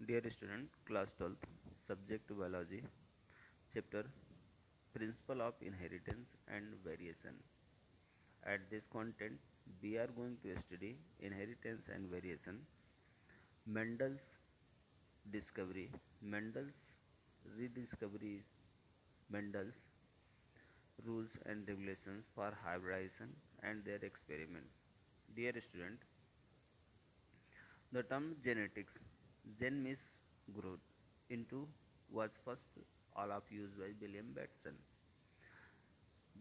Dear student, class 12th, subject biology, chapter Principle of Inheritance and Variation. At this content, we are going to study inheritance and variation, Mendel's discovery, Mendel's rediscoveries, Mendel's rules and regulations for hybridization and their experiment. Dear student, the term genetics, gen means growth, into was first all of used by William Batson.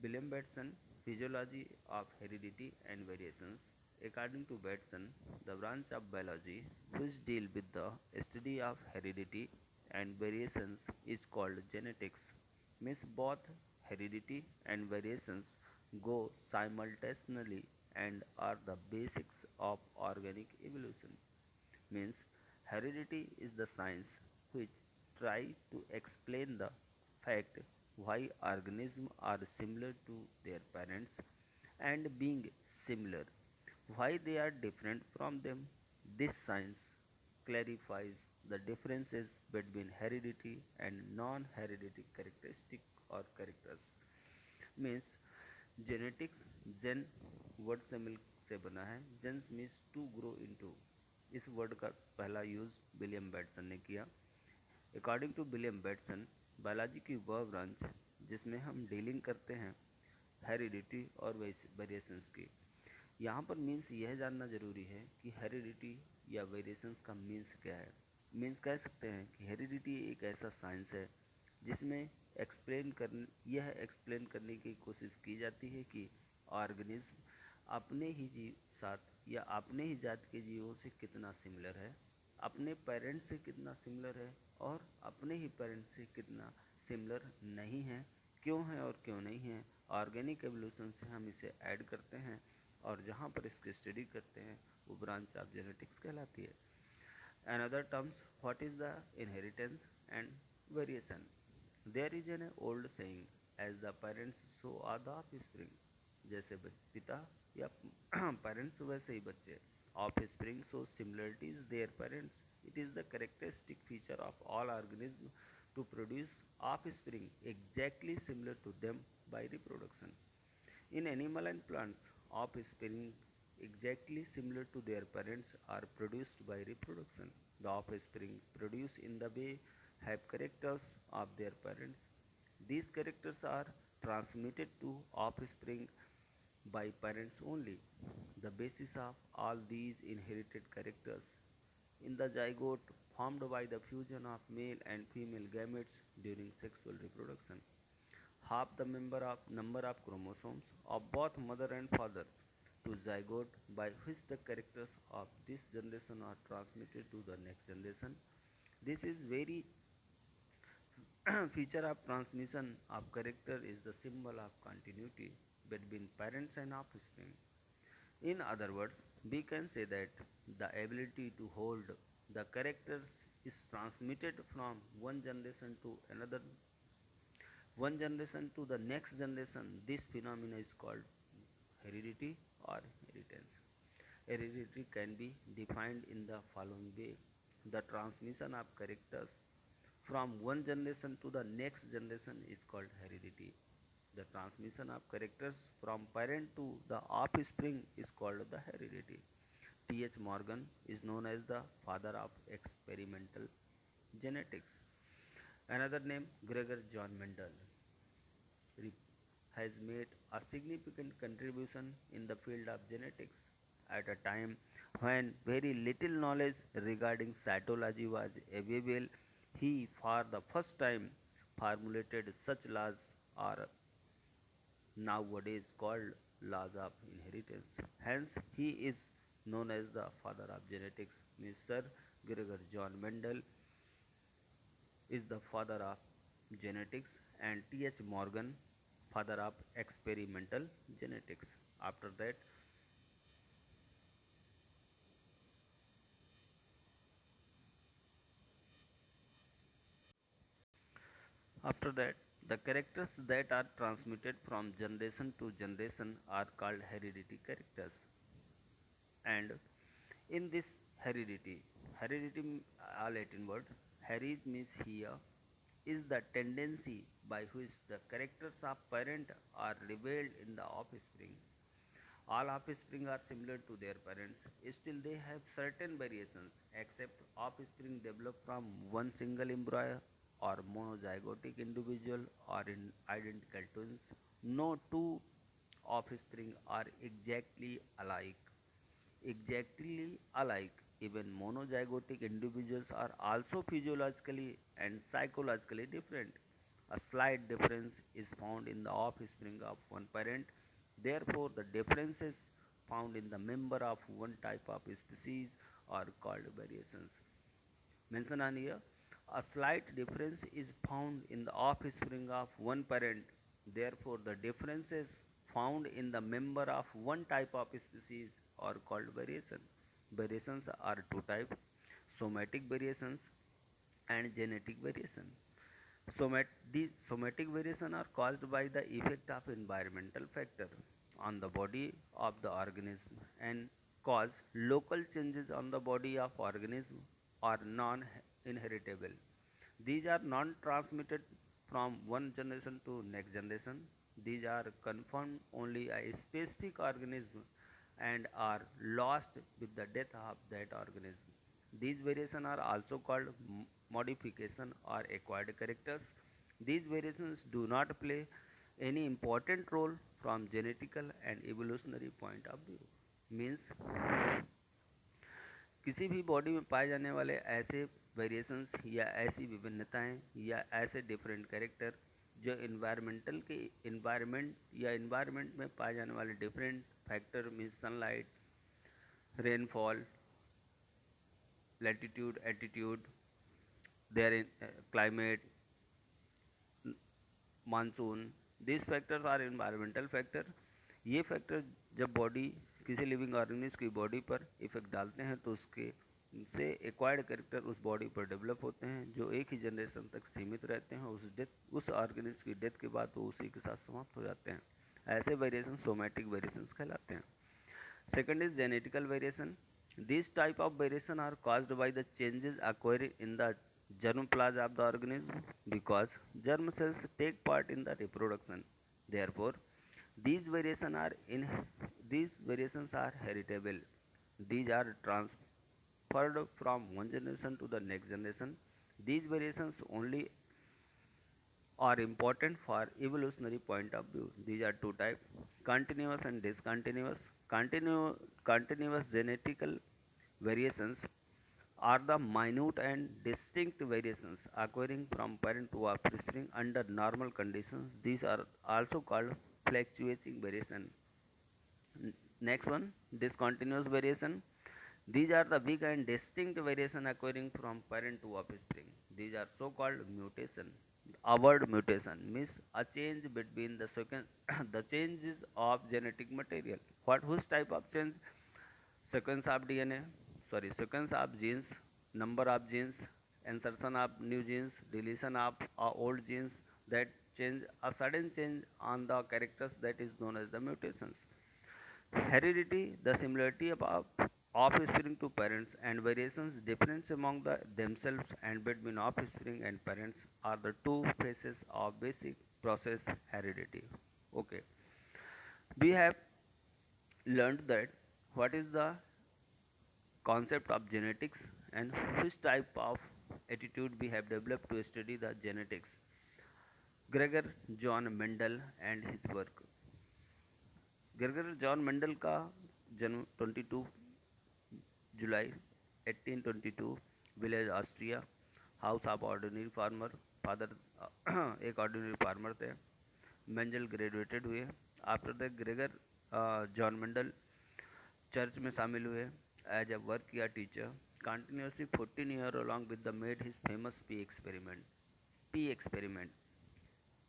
William Batson, Physiology of Heredity and Variations. According to Batson, the branch of biology which deal with the study of heredity and variations is called genetics. Means both heredity and variations go simultaneously and are the basics of organic evolution. Means heredity is the science which try to explain the fact why organisms are similar to their parents and being similar why they are different from them. This science clarifies the differences between heredity and non-hereditary characteristic or characters. Means genetics gen word से मिल से बना है. Genes means to grow into. इस word का पहला use William Bateson ने किया. According to William Bateson, biology की वह ब्रांच जिसमें हम डीलिंग करते हैं हेरिडिटी और वेरिएशंस की. यहाँ पर मीन्स यह जानना जरूरी है कि हेरिडिटी या वेरिएशंस का मीन्स क्या है. मीन्स कह सकते हैं कि हेरिडिटी एक ऐसा साइंस है जिसमें यह एक्सप्लेन करने की कोशिश की जाती है कि ऑर्गेनिज्म अपने ही जीव साथ या अपने ही जात के जीवों से कितना सिमिलर है, अपने पेरेंट्स से कितना सिमिलर है और अपने ही पेरेंट्स से कितना सिमिलर नहीं है, क्यों है और क्यों नहीं है. ऑर्गेनिक एवोल्यूशन से हम इसे ऐड करते हैं और जहाँ पर इसकी स्टडी करते हैं वो ब्रांच ऑफ जेनेटिक्स कहलाती है. Another terms, what is the inheritance and variation? There is an old saying, as the parents so are the offspring. जैसे पिता या पेरेंट्स वैसे ही बच्चे. Offspring shows similarities their parents. It is the characteristic feature of all organisms to produce offspring exactly similar to them by reproduction. In animal and plants, offspring exactly similar to their parents are produced by reproduction. The offspring produced in the way have characters of their parents. These characters are transmitted to offspring by parents only. The basis of all these inherited characters in the zygote formed by the fusion of male and female gametes during sexual reproduction. Half the number of chromosomes of both mother and father to zygote by which the characters of this generation are transmitted to the next generation. This is very feature of transmission of character is the symbol of continuity between parents and offspring. In other words, we can say that the ability to hold the characters is transmitted from one generation to the next generation. This phenomena is called heredity or inheritance. Heredity can be defined in the following way: the transmission of characters from one generation to the next generation is called heredity. The transmission of characters from parent to the offspring is called the heredity. T. H. Morgan is known as the father of experimental genetics. Another name, Gregor John Mendel, has made a significant contribution in the field of genetics at a time when very little knowledge regarding cytology was available. He, for the first time, formulated such laws are nowadays called laws of inheritance. Hence, he is known as the father of genetics. Mr. Gregor John Mendel is the father of genetics, and T. H. Morgan, father of experimental genetics. After that, after that, the characters that are transmitted from generation to generation are called hereditary characters. And in this heredity, Heredity, a Latin word. Herit means here, is the tendency by which the characters of parent are revealed in the offspring. All offspring are similar to their parents, still they have certain variations, except offspring develop from one single embryo or monozygotic individual or in identical twins. No two offspring are exactly alike. Even monozygotic individuals are also physiologically and psychologically different. A slight difference is found in the offspring of one parent. Therefore, the differences found in the member of one type of species are called variations. Mention on here, a slight difference is found in the offspring of one parent. Therefore, the differences found in the member of one type of species are called variation. Variations are two types: somatic variations and genetic variation. These somatic variations are caused by the effect of environmental factor on the body of the organism and cause local changes on the body of organism are non-inheritable. These are non-transmitted from one generation to next generation. These are confined only a specific organism and are lost with the death of that organism. These variations are also called modification or acquired characters. These variations do not play any important role from genetical and evolutionary point of view. Means किसी भी body में पाए जाने वाले ऐसे variations या ऐसी विभिन्नताएं या ऐसे डिफरेंट कैरेक्टर जो इन्वायरमेंट में पाए जाने वाले different factor means sunlight, rainfall, latitude, altitude, there in climate, monsoon, this factors are environmental factor. ये फैक्टर जब बॉडी किसी लिविंग ऑर्गेनिज्म की बॉडी पर इफेक्ट डालते हैं तो उसके से एक्वायर्ड कैरेक्टर उस बॉडी पर डेवलप होते हैं जो एक ही जनरेशन तक सीमित रहते हैं. उस ऑर्गेनिज्म की डेथ के बाद वो उसी के साथ समाप्त हो जाते हैं. ऐसे वेरिएशन सोमैटिक वेरिएशंस कहलाते हैं. Second is genetical variation. These type of variation are caused by the changes occurring in the germplasm of the organism because germ cells take part in the reproduction. Therefore, these variation are in these variations are heritable. These are transferred from one generation to the next generation. These variations only are important for evolutionary point of view. These are two types: continuous and discontinuous. Continuous genetical variations are the minute and distinct variations occurring from parent to offspring under normal conditions. These are also called fluctuating variation. Next one, discontinuous variation. These are the big and distinct variation occurring from parent to offspring. These are so called mutation. A word mutation means a change between the sequence the changes of genetic material. Whose type of change? Sequence of DNA, sorry, sequence of genes, number of genes, insertion of new genes, deletion of old genes that change a sudden change on the characters that is known as the mutations. Heredity, the similarity of offspring to parents and variations difference among themselves and between offspring and parents are the two phases of basic process heredity. Okay, we have learned that what is the concept of genetics and which type of attitude we have developed to study the genetics. Gregor John Mendel and his work. Gregor John Mendel का जन्म 22 जुलाई 1822 village Austria, house of ordinary farmer. Father एक ordinary farmer थे. Mendel graduated हुए. After the Gregor John Mendel church में शामिल हुए. As a work किया teacher. Continuously 14 year along with the made his famous P experiment. P experiment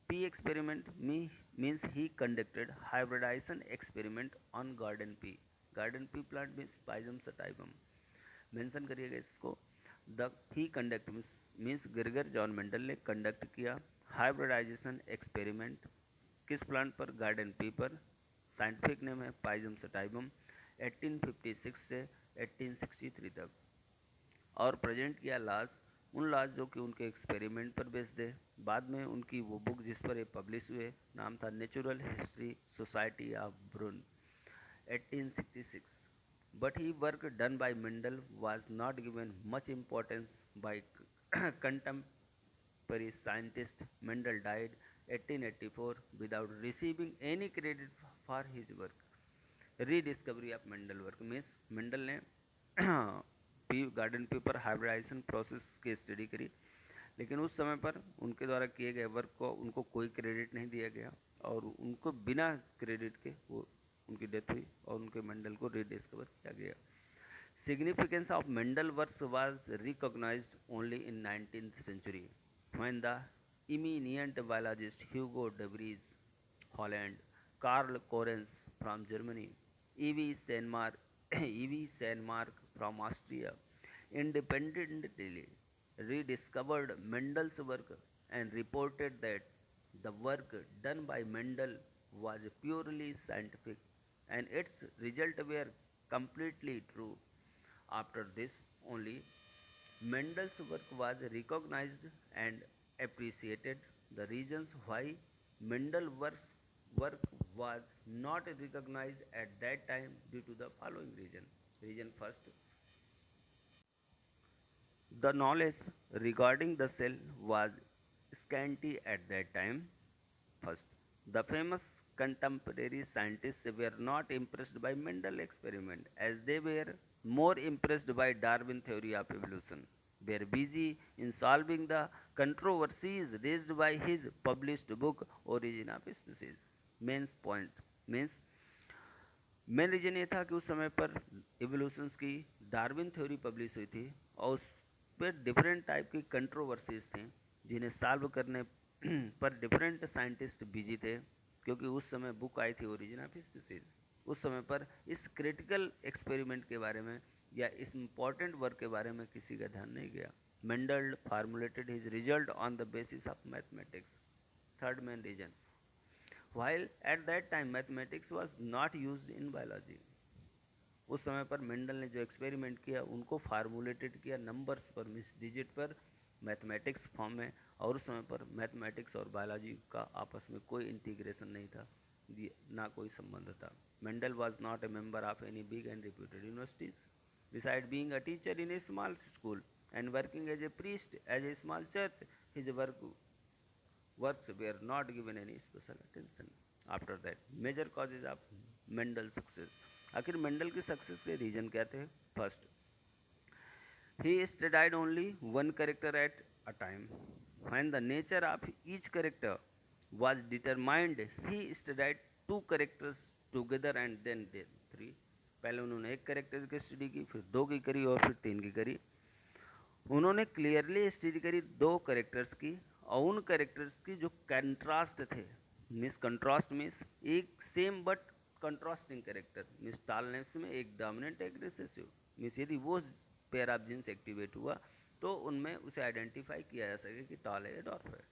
P experiment means he conducted hybridization experiment on garden pea. Garden pea plant means Pisum sativum. Mention करिएगा इसको. The he conduct means Gregor John Mendel ने conduct किया hybridisation experiment. किस plant पर? Garden pea पर. Scientific name है पाइजम सटाइबम. 1856 से 1863 तक. और प्रेजेंट किया लॉज, उन लॉज जो कि उनके एक्सपेरिमेंट पर बेस्ड है। बाद में उनकी वो बुक जिस पर ये पब्लिश हुए नाम था natural history society of Brunn 1866। But his work done by Mendel was not given much importance by contemporary scientists. Mendel died 1884 without receiving any credit for his work. Rediscovery of Mendel work means Mendel ने pea garden paper hybridization process की study करी, लेकिन उस समय पर उनके द्वारा किए गए वर्क को उनको कोई क्रेडिट नहीं दिया गया और उनको बिना क्रेडिट के वो उनकी डेथ हुई और उनके मेंडल को रीडिस्कवर किया गया। Significance of Mendel works was recognized only in 19th century when the eminent biologist Hugo de Vries, Holland, Karl Korens from Germany, E.V. Steinmark, E.V. Steinmark from Austria independently rediscovered Mendel's work and reported that the work done by Mendel was purely scientific and its results were completely true. After this only, Mendel's work was recognized and appreciated. The reasons why Mendel's work was not recognized at that time due to the following reason. Reason first, the knowledge regarding the cell was scanty at that time. First, the famous contemporary scientists were not impressed by Mendel experiment as they were more impressed by Darwin theory of evolution. They were busy in solving the controversies raised by his published book Origin of Species. Main point means main reason ये था कि उस समय पर evolutions की Darwin theory publish हुई थी और उस पर डिफरेंट टाइप की कंट्रोवर्सीज थी जिन्हें सॉल्व करने पर डिफरेंट साइंटिस्ट बिजी थे, क्योंकि उस समय बुक आई थी ओरिजिन ऑफ स्पीसीज। उस समय पर इस क्रिटिकल एक्सपेरिमेंट के बारे में या इस इम्पॉर्टेंट वर्क के बारे में किसी का ध्यान नहीं गया। Mendel formulated his result on the basis of mathematics. Third main reason, while at that time mathematics was not used in biology। उस समय पर मेंडल ने जो एक्सपेरिमेंट किया उनको फार्मूलेटेड किया नंबर्स पर, मीन्स डिजिट पर, मैथमेटिक्स फॉर्म में, और उस समय पर मैथमेटिक्स और बायोलॉजी का आपस में कोई इंटीग्रेशन नहीं था, ना कोई संबंध था। Mendel was not a member of any big and reputed universities. Besides being a teacher in a small school and working as a priest as a small church, his works were not given any special attention. After that, major causes of Mendel's success। आखिर Mendel की success के reason क्या थे? First, he studied only one character at a time. When the nature of each character was determined, he studied two characters together and then three। पहले उन्होंने एक character की study की, फिर दो की करी और फिर तीन की करी। उन्होंने क्लियरली स्टडी करी दो कैरेक्टर्स की और उन कैरेक्टर्स की जो कंट्रास्ट थे, मीन्स कंट्रास्ट मीन्स एक same but contrasting character, means tallness में एक डोमिनेंट एक रिसेसिव, मीन्स यदि वो पेयर ऑफ जीन्स एक्टिवेट हुआ तो उनमें उसे आइडेंटिफाई किया जा सके कि टॉल है या डॉर्फ है।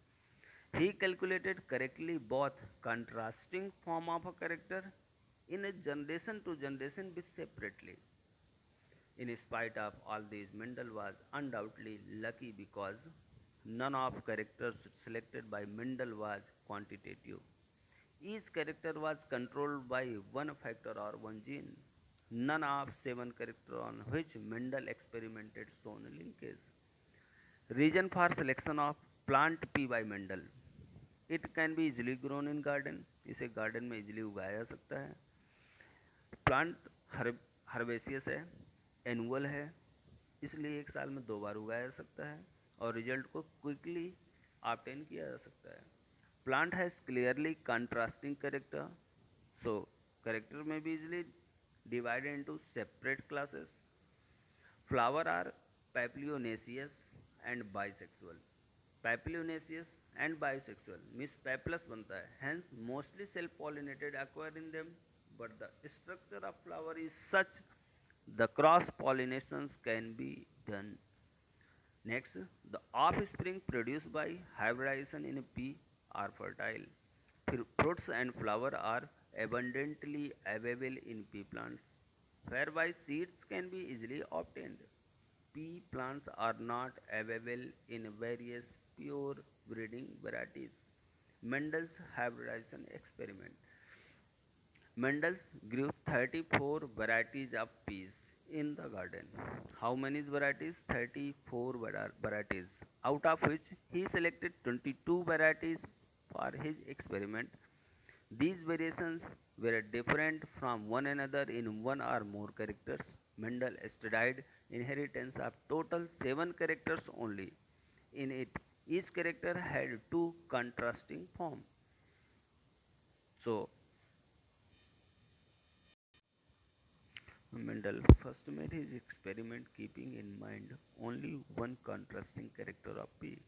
He calculated correctly both contrasting form of a character in a generation to generation with separately। In spite of all these, Mendel was undoubtedly lucky because none of characters selected by Mendel was quantitative. Each character was controlled by one factor or one gene. None of 7 characters on which Mendel experimented shown linkage। Reason for selection of plant P by Mendel। It can be easily grown in garden। इसे garden में easily उगाया जा सकता है। Plant herbaceous है, annual है, इसलिए एक साल में 2 बार उगाया जा सकता है और रिजल्ट को क्विकली ऑब्टेन किया जा सकता है। Plant has clearly contrasting character, so character में भी easily divided into separate classes. Flower are papilionaceous and bisexual. Papilionaceous and bisexual means पैपलस बनता है, hence mostly self pollinated acquire in them, but the structure of flower is such the cross pollinations can be done। Next, the offspring produced by hybridization in a pea are fertile। Fruits and flower are abundantly available in pea plants, whereby seeds can be easily obtained। pea plants are not available in various pure breeding varieties. Mendel's hybridization experiment. Mendel grew 34 varieties of peas in the garden. How many varieties? 34 varieties, out of which he selected 22 varieties for his experiment. These variations were different from one another in one or more characters. Mendel studied inheritance of total 7 characters only. In it, each character had two contrasting forms. So, Mendel first made his experiment keeping in mind only one contrasting character of P.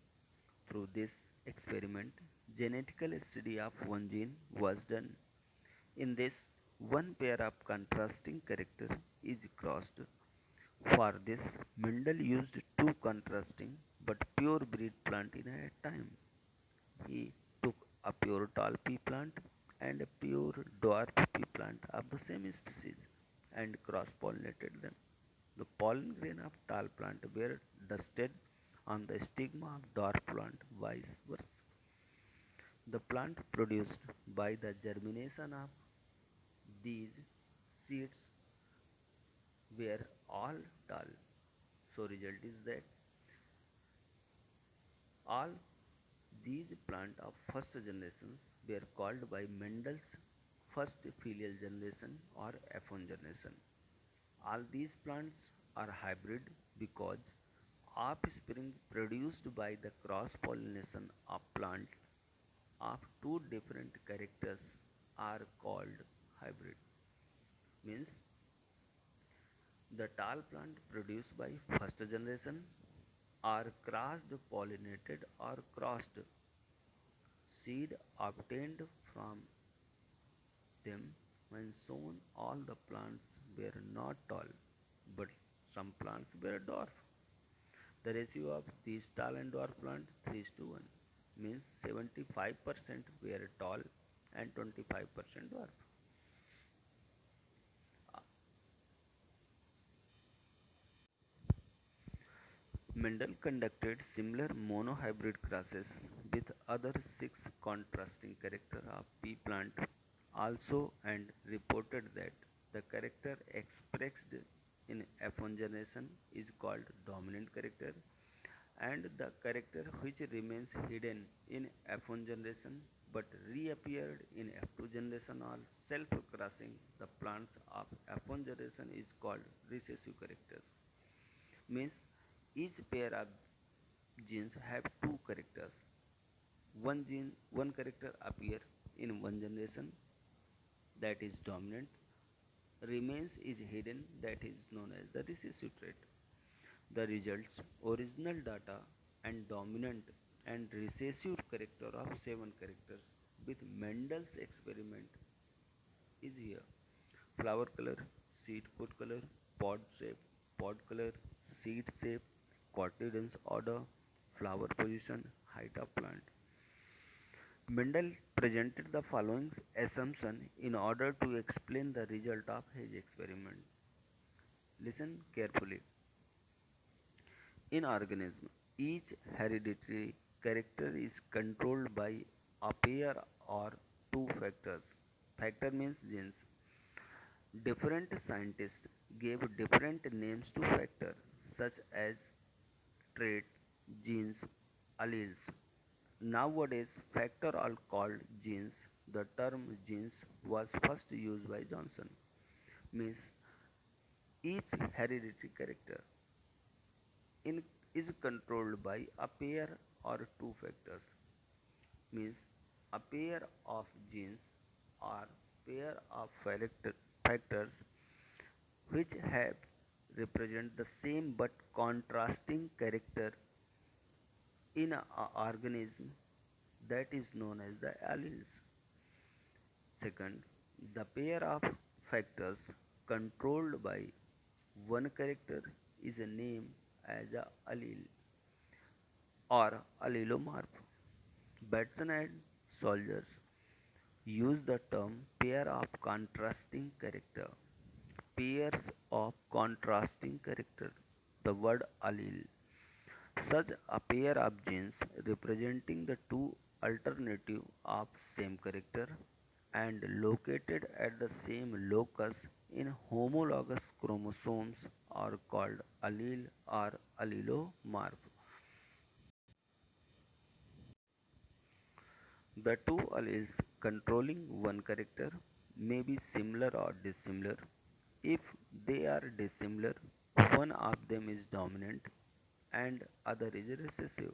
Through this experiment, genetical study of one gene was done. In this, one pair of contrasting character is crossed. For this, Mendel used two contrasting but pure breed plant in a time. He took a pure tall pea plant and a pure dwarf pea plant of the same species and cross-pollinated them. The pollen grain of tall plant were dusted on the stigma of dwarf plant, vice versa. The plant produced by the germination of these seeds were all tall. So result is that all these plants of first generations were called by Mendel's first filial generation or F1 generation. All these plants are hybrid because offspring produced by the cross pollination of plants of two different characters are called hybrid. Means the tall plant produced by first generation are crossed pollinated or crossed seed obtained from them when sown. All the plants were not tall, but some plants were dwarf. The ratio of these tall and dwarf plant 3 is to 1 means 75% were tall and 25% dwarf. Mendel conducted similar monohybrid crosses with other six contrasting characters of pea plant also and reported that the character expressed in F1 generation is called dominant character and the character which remains hidden in F1 generation but reappeared in F2 generation or self-crossing the plants of F1 generation is called recessive characters. Means each pair of genes have two characters. One character appear in one generation that is dominant, remains is hidden that is known as the recessive trait. The results, original data and dominant and recessive character of 7 characters with Mendel's experiment is here. Flower color, seed pod color, pod color, seed shape, cotyledons order, flower position, height of plant. Mendel presented the following assumption in order to explain the result of his experiment. Listen carefully. In organism, each hereditary character is controlled by a pair or two factors. Factor means genes. Different scientists gave different names to factors such as trait, genes, alleles. Nowadays, factors are called genes. The term genes was first used by Johnson. Means each hereditary character in, is controlled by a pair or two factors. Means a pair of genes or pair of factors which have represent the same but contrasting character in an organism that is known as the alleles. Second, the pair of factors controlled by one character is named as a allele or allelomorph. Batsmen and soldiers use the term pair of contrasting character. Pairs of contrasting character the word allele. Such a pair of genes representing the two alternative of same character and located at the same locus in homologous chromosomes are called allele or allelomorph. The two alleles controlling one character may be similar or dissimilar. If they are dissimilar, one of them is dominant and other is recessive.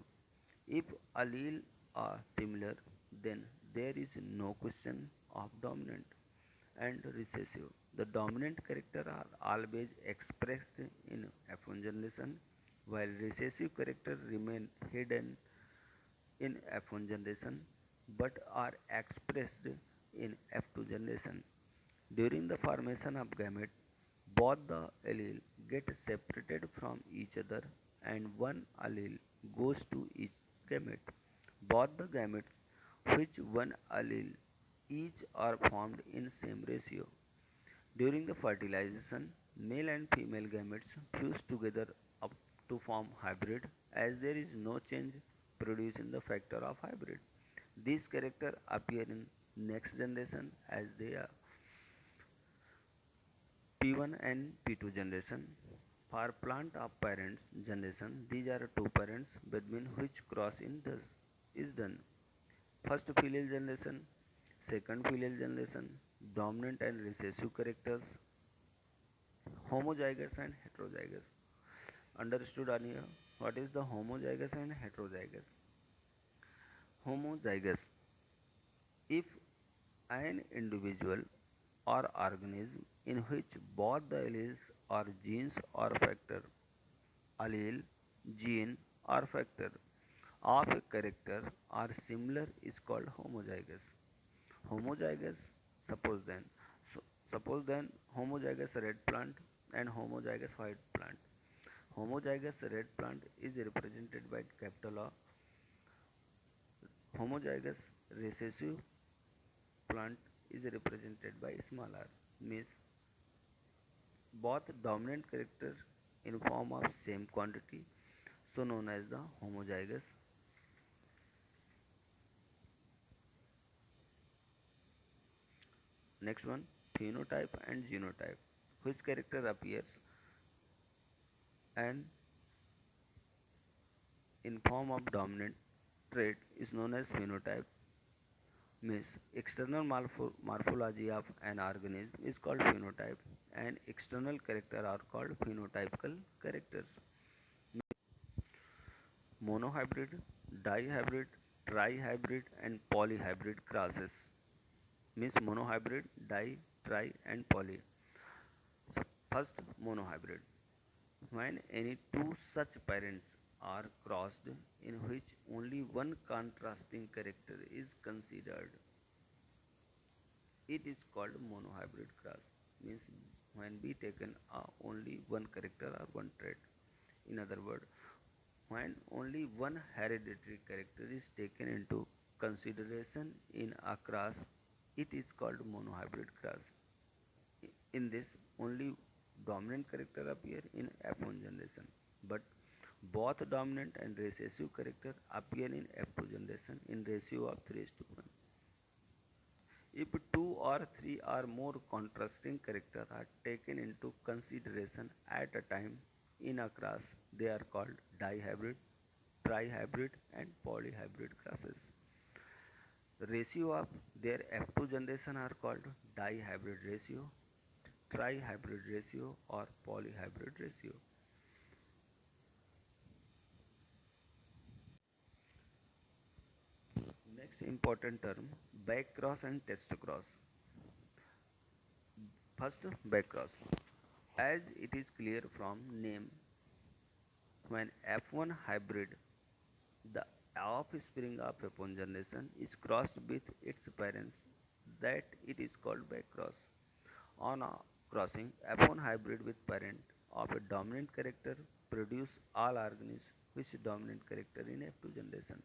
If alleles are similar, then there is no question of dominant and recessive. The dominant character are always expressed in F1 generation, while recessive character remain hidden in F1 generation but are expressed in F2 generation. During the formation of gamete, both the allele get separated from each other and one allele goes to each gamete. Both the gametes which one allele each are formed in same ratio. During the fertilization, male and female gametes fuse together up to form hybrid as there is no change produced in the factor of hybrid. These characters appear in next generation as they are P1 and P2 generation. For plant of parents generation, these are two parents between which cross in thus is done. First filial generation, second filial generation, dominant and recessive characters, homozygous and heterozygous. Understood earlier? What is the homozygous and heterozygous? Homozygous. If an individual or organism in which both the alleles or genes or factor, allele, gene or factor of a character are similar is called homozygous. Homozygous, suppose then, so, suppose then homozygous red plant and homozygous white plant. Homozygous red plant is represented by capital O. Homozygous recessive plant is represented by small r. Means both dominant characters in form of same quantity, so known as the homozygous. Next one, phenotype and genotype. Which character appears and in form of dominant trait is known as phenotype. Means external morphology of an organism is called phenotype and external character are called phenotypical characters. Monohybrid, dihybrid, trihybrid and polyhybrid crosses. Means monohybrid, di, tri and poly. So first monohybrid. When any two such parents are crossed in which only one contrasting character is considered, it is called monohybrid cross. Means when we taken only one character or one trait. In other words, when only one hereditary character is taken into consideration in a cross, it is called monohybrid cross. In this, only dominant character appear in F1 generation, but both dominant and recessive character appear in F2 generation in ratio of 3:1. If two or three or more contrasting characters are taken into consideration at a time in a class, they are called dihybrid, trihybrid, and polyhybrid classes. The ratio of their F2 generation are called dihybrid ratio, trihybrid ratio, or polyhybrid ratio. Next important term, backcross and test cross. First, backcross. As it is clear from name, when F1 hybrid, the offspring of F1 generation is crossed with its parents, that it is called backcross. On a crossing, F1 hybrid with parent of a dominant character produce all organisms which dominant character in F2 generation.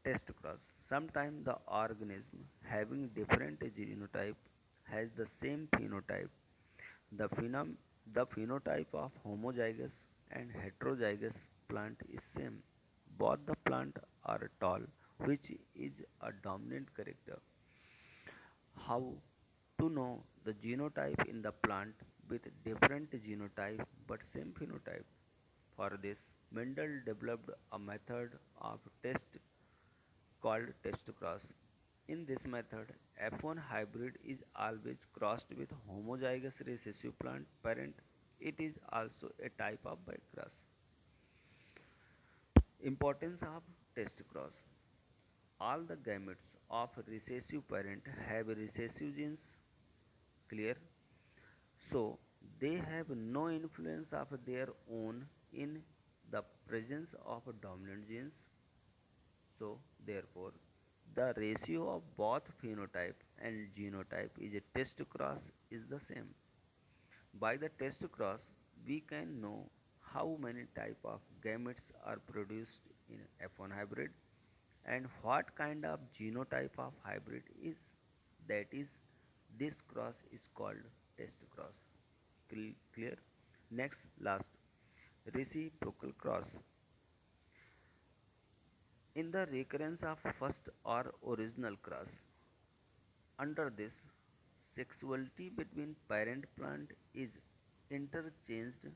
Test cross. Sometimes the organism having different genotype has the same phenotype. The, phenom- the phenotype of homozygous and heterozygous plant is same. Both the plant are tall, which is a dominant character. How to know the genotype in the plant with different genotype but same phenotype? For this, Mendel developed a method of test called test cross. In this method, F1 hybrid is always crossed with homozygous recessive plant parent. It is also a type of bycross. Importance of test cross. All the gametes of recessive parent have recessive genes, clear, so they have no influence of their own in the presence of dominant genes. So therefore, the ratio of both phenotype and genotype is a test cross is the same. By the test cross, we can know how many type of gametes are produced in F1 hybrid and what kind of genotype of hybrid is. That is, this cross is called test cross. Clear? Next, last, reciprocal cross. In the recurrence of first or original cross, under this, sexuality between parent plant is interchanged,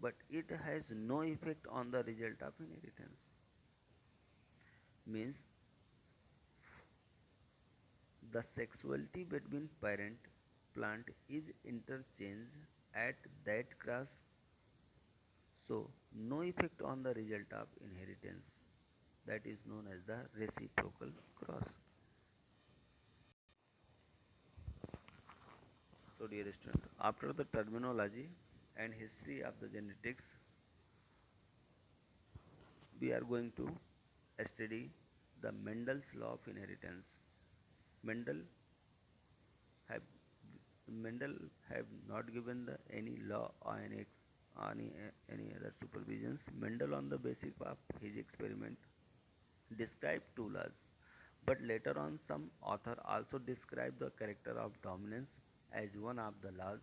but it has no effect on the result of inheritance. Means the sexuality between parent plant is interchanged at that cross, so no effect on the result of inheritance. That is known as the reciprocal cross. So dear student, after the terminology and history of the genetics, we are going to study the Mendel's law of inheritance. Mendel have Mendel have not given the any law or any other supervisions. Mendel, on the basis of his experiment, described two laws, but later on some author also described the character of dominance as one of the laws.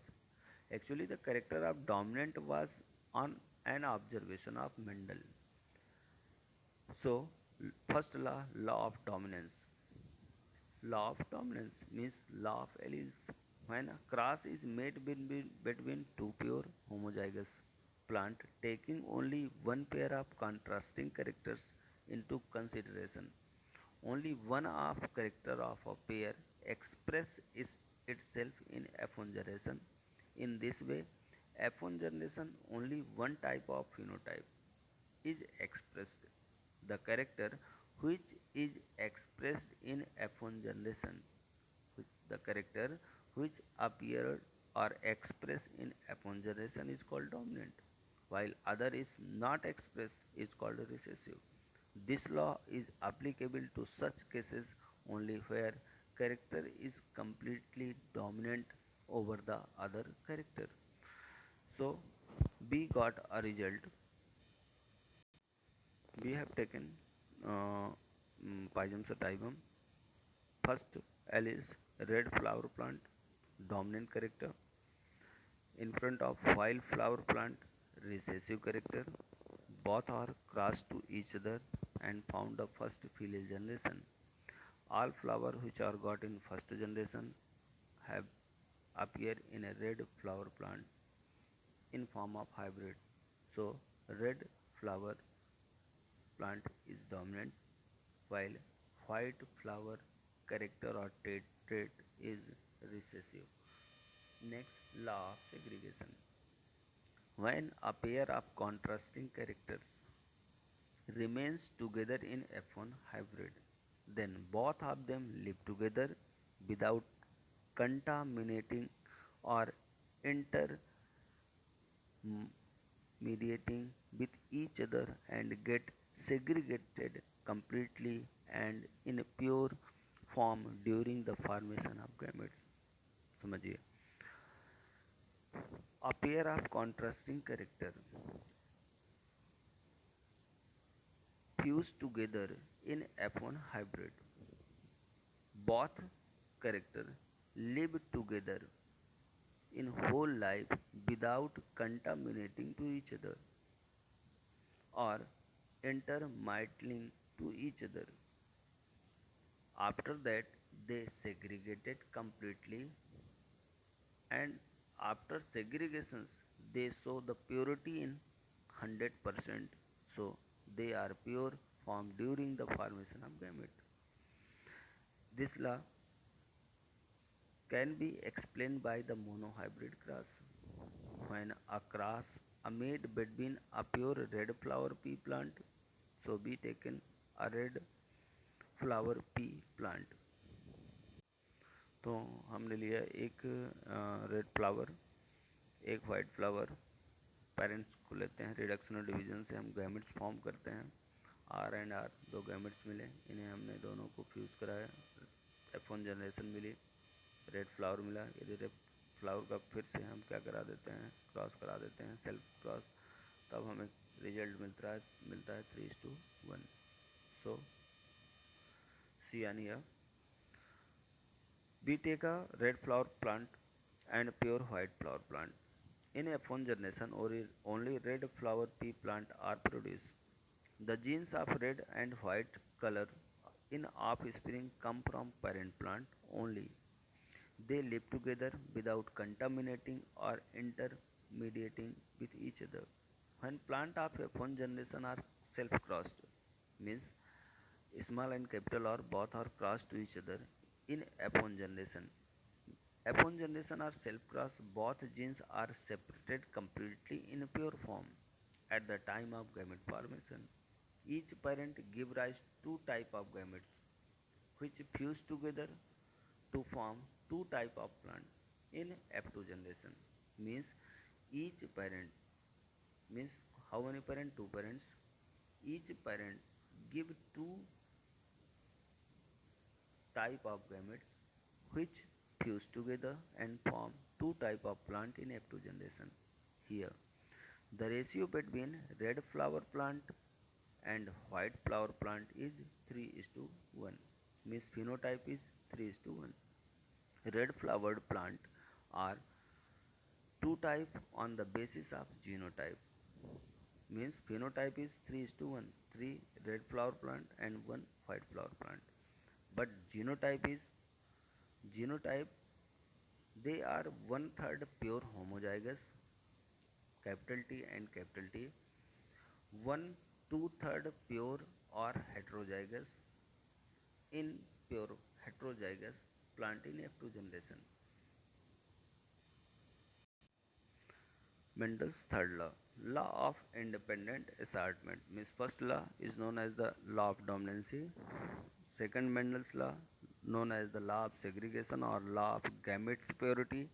Actually, the character of dominant was on an observation of Mendel. So, first law, law of dominance. Law of dominance means law of alleles. When a cross is made between two pure homozygous plant taking only one pair of contrasting characters into consideration, only one of character of a pair express itself in F1 generation. In this way, F1 generation only one type of phenotype is expressed. The character which is expressed in F1 generation, the character which appeared or expressed in F1 generation is called dominant, while other is not expressed is called recessive. This law is applicable to such cases only where character is completely dominant over the other character. So we got a result. We have taken Pygium sativum. First L is red flower plant, dominant character. In front of wildflower plant, recessive character. Both are crossed to each other and found the first filial generation. All flowers which are got in first generation have appear in a red flower plant in form of hybrid. So red flower plant is dominant while white flower character or trait is recessive. Next, law of segregation. When a pair of contrasting characters remains together in F1 hybrid, then both of them live together without contaminating or intermediating with each other and get segregated completely and in a pure form during the formation of gametes. समझिए, a pair of contrasting characters fuse together in F1 hybrid. Both characters live together in whole life without contaminating to each other. or intermingling to each other. After that, they segregated completely, and after segregations, they show the purity in 100%. So they are pure formed during the formation of gamete. This law can be explained by the monohybrid cross. When a cross are made between a pure red flower pea plant, so be taken a red flower pea plant. तो हमने लिया एक red flower, एक white flower, parents को लेते हैं, reduction और division से हम गैमेट्स फॉर्म करते हैं। आर एंड आर दो गैमेट्स मिले, इन्हें हमने दोनों को फ्यूज़ कराया, F1 जनरेशन मिली, रेड फ्लावर मिला। यदि रेड फ्लावर का फिर से हम क्या करा देते हैं, क्रॉस करा देते हैं, सेल्फ क्रॉस, तब हमें रिजल्ट मिलता है 3:1। सो सी यानी we take a red flower plant and pure white flower plant. In F1 generation, only red flower pea plant are produced. The genes of red and white color in offspring come from parent plant only. They live together without contaminating or intermediating with each other. When plant of F1 generation are self-crossed, means small and capital or both are crossed to each other in F1 generation. F1 generation are self-cross, both genes are separated completely in pure form at the time of gamete formation. Each parent give rise to type of gametes which fuse together to form two type of plant in F2 generation. Means each parent, means how many parent? Two parents. Each parent give two type of gametes which fuse together and form two type of plant in F2 generation. Here, the ratio between red flower plant and white flower plant is 3 is to 1. Means phenotype is 3 is to 1. Red flowered plant are two type on the basis of genotype. Means phenotype is 3 is to 1. 3 red flower plant and 1 white flower plant. But genotype they are one third pure homozygous, capital T and capital T, one two third pure or heterozygous in pure heterozygous plant in F2 generation. Mendel's third law, law of independent assortment, means first law is known as the law of dominancy. Second Mendel's law known as the law of segregation or law of gametes purity.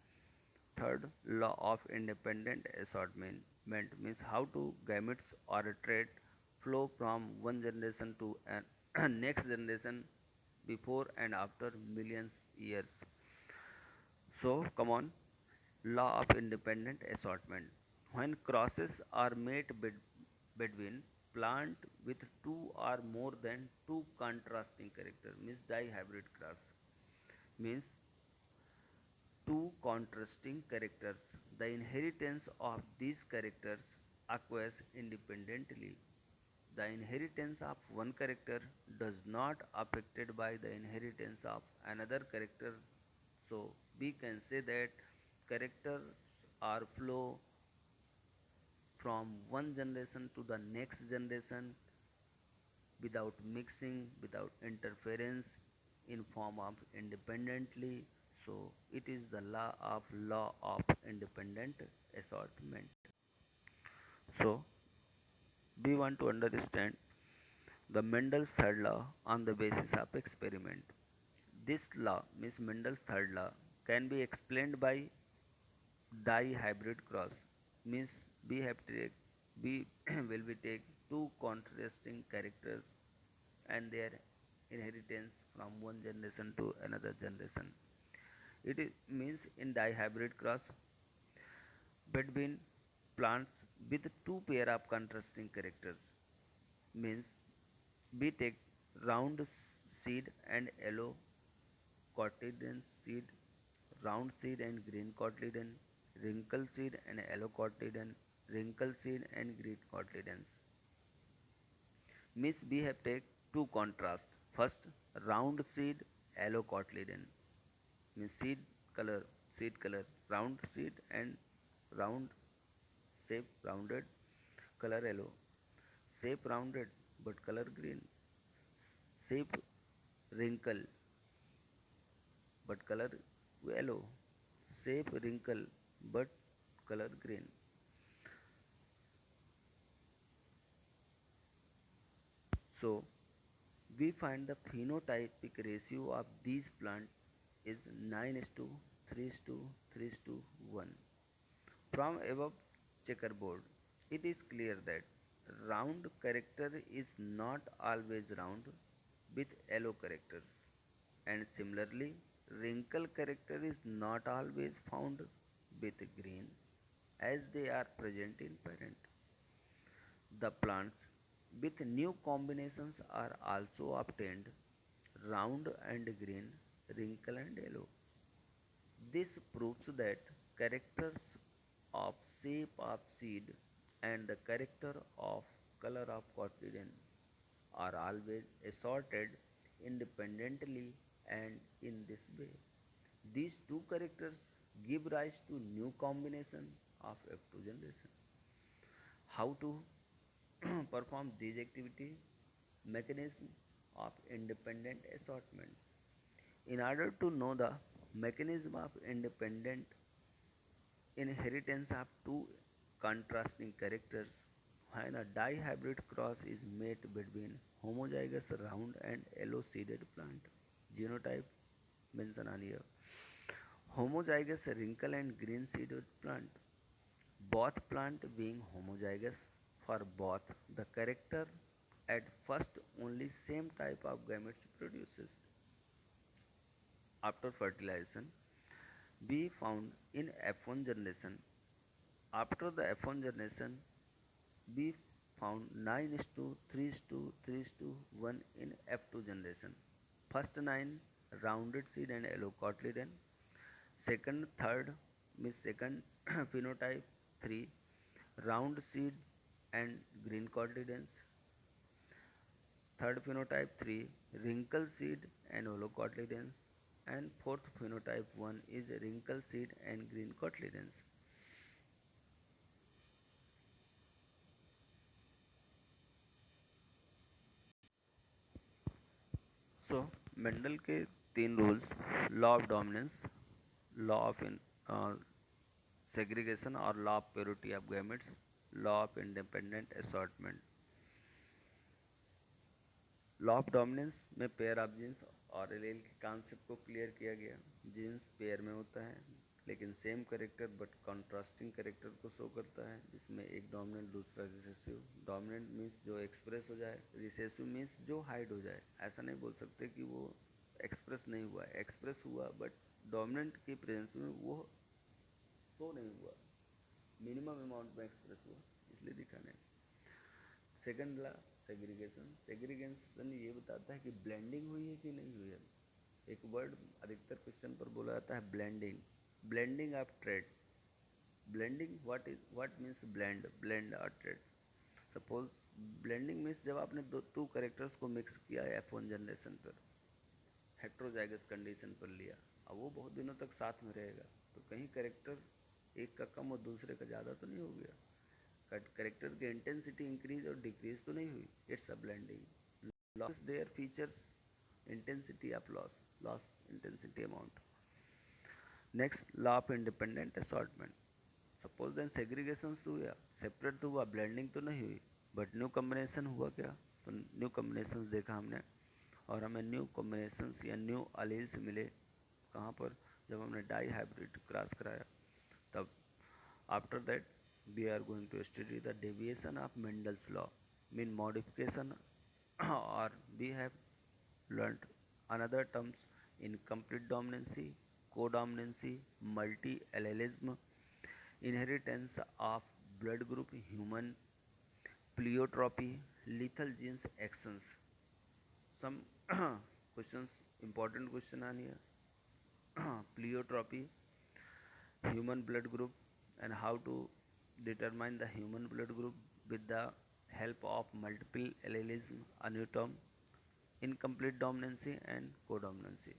Third, law of independent assortment means how to gametes or a trait flow from one generation to an next generation before and after millions years. So come on, law of independent assortment. When crosses are made between plant with two or more than two contrasting characters, means dihybrid cross, means two contrasting characters. The inheritance of these characters occurs independently. The inheritance of one character does not affected by the inheritance of another character. So we can say that characters are flow from one generation to the next generation without mixing, without interference, in form of independently. So it is the law of independent assortment. So we want to understand the Mendel's third law on the basis of experiment. This law, means Mendel's third law, can be explained by dihybrid cross. Means we have to take, we will be take two contrasting characters and their inheritance from one generation to another generation. Means in dihybrid cross between plants with two pair of contrasting characters. Means we take round seed and yellow cotyledon seed, round seed and green cotyledon, wrinkle seed and yellow cotyledon, wrinkle seed and green cotyledons. Miss we have take two contrast. First, round seed yellow cotyledon. Means seed color, round seed and round shape rounded, color yellow. Shape rounded but color green. Shape wrinkle but color yellow. Shape wrinkle but color green. So we find the phenotypic ratio of these plants is 9 is to 3 is to 3 is to 1. From above checkerboard, it is clear that round character is not always round with yellow characters, and similarly, wrinkle character is not always found with green as they are present in parent. The plants with new combinations are also obtained round and green, wrinkle and yellow. This proves that characters of shape of seed and the character of color of cotyledon are always assorted independently and in this way. These two characters give rise to new combination of F2 generation. How to perform these activity? Mechanism of independent assortment. In order to know the mechanism of independent inheritance of two contrasting characters, when a dihybrid cross is made between homozygous round and yellow seeded plant, genotype mentioned on here, homozygous wrinkle and green seeded plant, both plant being homozygous for both the character at first only same type of gametes produces. After fertilization, we found in F1 generation. After the F1 generation, we found 9 is to 3 is to 3 is to 1 in F2 generation. First 9 rounded seed and yellow cotyledon. Second, third means second phenotype 3 round seed and green cotyledons. Third phenotype 3 wrinkle seed and yellow cotyledons. And fourth phenotype 1 is wrinkle seed and green cotyledons. So Mendel के तीन rules, law of dominance, law of segregation or law of purity of gametes, law of independent assortment. Law of dominance में pair of jeans और allele के concept को clear किया गया. Jeans pair में होता है लेकिन same character but contrasting character को शो करता है, जिसमें एक डोमिनेंट दूसरा रिसेसिव. डोमिनेंट मीन्स जो एक्सप्रेस हो जाए, रिसेसिव मीन्स जो हाइड हो जाए. ऐसा नहीं बोल सकते कि वो एक्सप्रेस नहीं हुआ, एक्सप्रेस हुआ बट डोमिनेंट की प्रेजेंस में वो शो नहीं हुआ, मिनिमम अमाउंट में एक्सप्रेस हुआ, इसलिए दिखा नहीं. सेकंड ला सेग्रीगेशन. सेग्रीगेशन ये बताता है कि ब्लेंडिंग हुई है कि नहीं हुई है. एक वर्ड अधिकतर क्वेश्चन पर बोला जाता है blending. Blending of trade. Blending what means blend और ट्रेड. सपोज ब्लेंडिंग मीन्स जब आपने टू करेक्टर्स को मिक्स किया है F1 जनरेशन पर, हेट्रोजाइगस कंडीशन पर लिया, अब वो बहुत दिनों तक साथ में रहेगा, तो कहीं करेक्टर एक का कम और दूसरे का ज़्यादा तो नहीं हो गया. करेक्टर की इंटेंसिटी इंक्रीज और डिक्रीज तो नहीं हुई. It's a blending. Loss their features intensity of loss intensity amount. Next law of independent assortment. Suppose then segregation तो हुआ, सेपरेट तो हुआ, ब्लेंडिंग तो नहीं हुई, बट न्यू कम्बिनेशन हुआ क्या? तो न्यू कम्बिनेशंस देखा हमने और हमें न्यू कम्बिनेशंस या न्यू अलील्स मिले. कहाँ पर? जब हमने डाई हाइब्रिड क्रॉस कराया तब. After that we are going to study the deviation of Mendel's law, mean modification, or we have learnt another terms: incomplete dominancy, codominancy, multi-allelism, inheritance of blood group, human pleiotropy, lethal genes actions. Some questions, important question on here. Pleiotropy, human blood group, and how to determine the human blood group with the help of multiple allelism, aneuploidy, incomplete dominancy and codominancy.